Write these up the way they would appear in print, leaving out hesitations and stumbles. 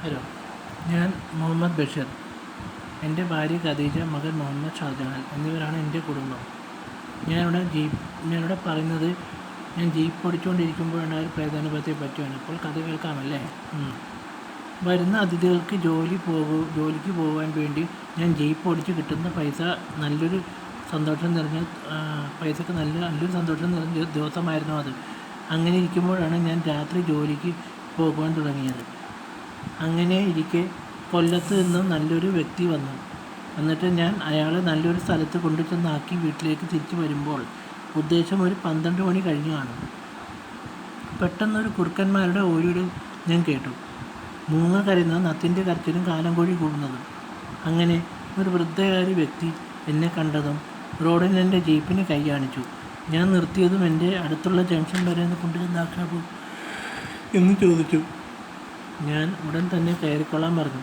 Hello, ഞാൻ മുഹമ്മദ് ബഷീർ. എൻ്റെ ഭാര്യ ഖദീജ, മകൻ മുഹമ്മദ് ഷാജഹാൻ എന്നിവരാണ് എൻ്റെ കുടുംബം. ഞാനിവിടെ പറയുന്നത് ഞാൻ ജീപ്പ് ഓടിച്ചുകൊണ്ടിരിക്കുമ്പോഴുണ്ടായ ഒരു പ്രേതാനുഭവത്തെ പറ്റിയാണ്. അപ്പോൾ കഥ കേൾക്കാമല്ലേ? വരുന്ന അതിഥികൾക്ക് ജോലിക്ക് പോകാൻ വേണ്ടി ഞാൻ ജീപ്പ് ഓടിച്ച് കിട്ടുന്ന പൈസ നല്ലൊരു സന്തോഷം നിറഞ്ഞ നല്ലൊരു സന്തോഷം നിറഞ്ഞ ദിവസമായിരുന്നു അത്. അങ്ങനെ ഇരിക്കുമ്പോഴാണ് ഞാൻ രാത്രി ജോലിക്ക് പോകുവാൻ തുടങ്ങിയത്. അങ്ങനെ ഇരിക്കെ കൊല്ലത്ത് നിന്നും നല്ലൊരു വ്യക്തി എന്നിട്ട് ഞാൻ അയാളെ നല്ലൊരു സ്ഥലത്ത് കൊണ്ടുചെന്നാക്കി വീട്ടിലേക്ക് തിരിച്ചു വരുമ്പോൾ ഉദ്ദേശം ഒരു 12 മണി കഴിഞ്ഞു കാണും. പെട്ടെന്നൊരു കുറുക്കന്മാരുടെ ഓരിയുടെ ഞാൻ കേട്ടു. മൂങ്ങ കരയുന്നതും നത്തിൻ്റെ കരച്ചിലും കാലംകോഴി കൂടുന്നതും. അങ്ങനെ ഒരു വൃദ്ധയായ വ്യക്തി എന്നെ കണ്ടതും റോഡിൽ എൻ്റെ ജീപ്പിന് കൈ കാണിച്ചു. ഞാൻ നിർത്തിയതും എൻ്റെ അടുത്തുള്ള ജംഗ്ഷൻ വരെ ഒന്ന് കൊണ്ടുചെന്നാക്കാമോ എന്ന് ചോദിച്ചു. ഞാൻ ഉടൻ തന്നെ കയറിക്കൊള്ളാൻ പറഞ്ഞു.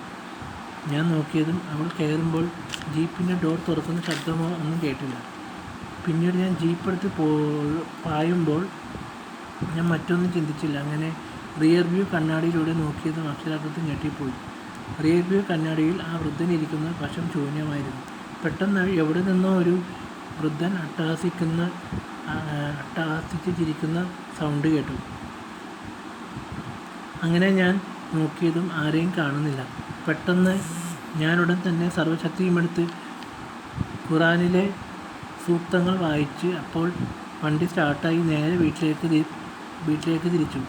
ഞാൻ നോക്കിയതും അവൾ കയറുമ്പോൾ ജീപ്പിൻ്റെ ഡോർ തുറക്കുന്ന ശബ്ദമോ ഒന്നും കേട്ടില്ല. പിന്നീട് ഞാൻ ജീപ്പെടുത്ത് പായുമ്പോൾ ഞാൻ മറ്റൊന്നും ചിന്തിച്ചില്ല. അങ്ങനെ റിയർ വ്യൂ കണ്ണാടിയിലൂടെ നോക്കിയതും അക്ഷരാർത്ഥത്തിൽ ഞെട്ടിപ്പോയി. റിയർ വ്യൂ കണ്ണാടിയിൽ ആ വൃദ്ധൻ ഇരിക്കുന്ന വശം ശൂന്യമായിരുന്നു. പെട്ടെന്ന് എവിടെ നിന്നോ ഒരു വൃദ്ധൻ അട്ടഹാസിച്ച് ചിരിക്കുന്ന സൗണ്ട് കേട്ടു. അങ്ങനെ ഞാൻ നോക്കിയതും ആരെയും കാണുന്നില്ല. പെട്ടെന്ന് ഞാനുടൻ തന്നെ സർവ്വശക്തിയുമെടുത്ത് ഖുറാനിലെ സൂക്തങ്ങൾ വായിച്ച് അപ്പോൾ വണ്ടി സ്റ്റാർട്ടായി നേരെ വീട്ടിലേക്ക് തിരിച്ചു.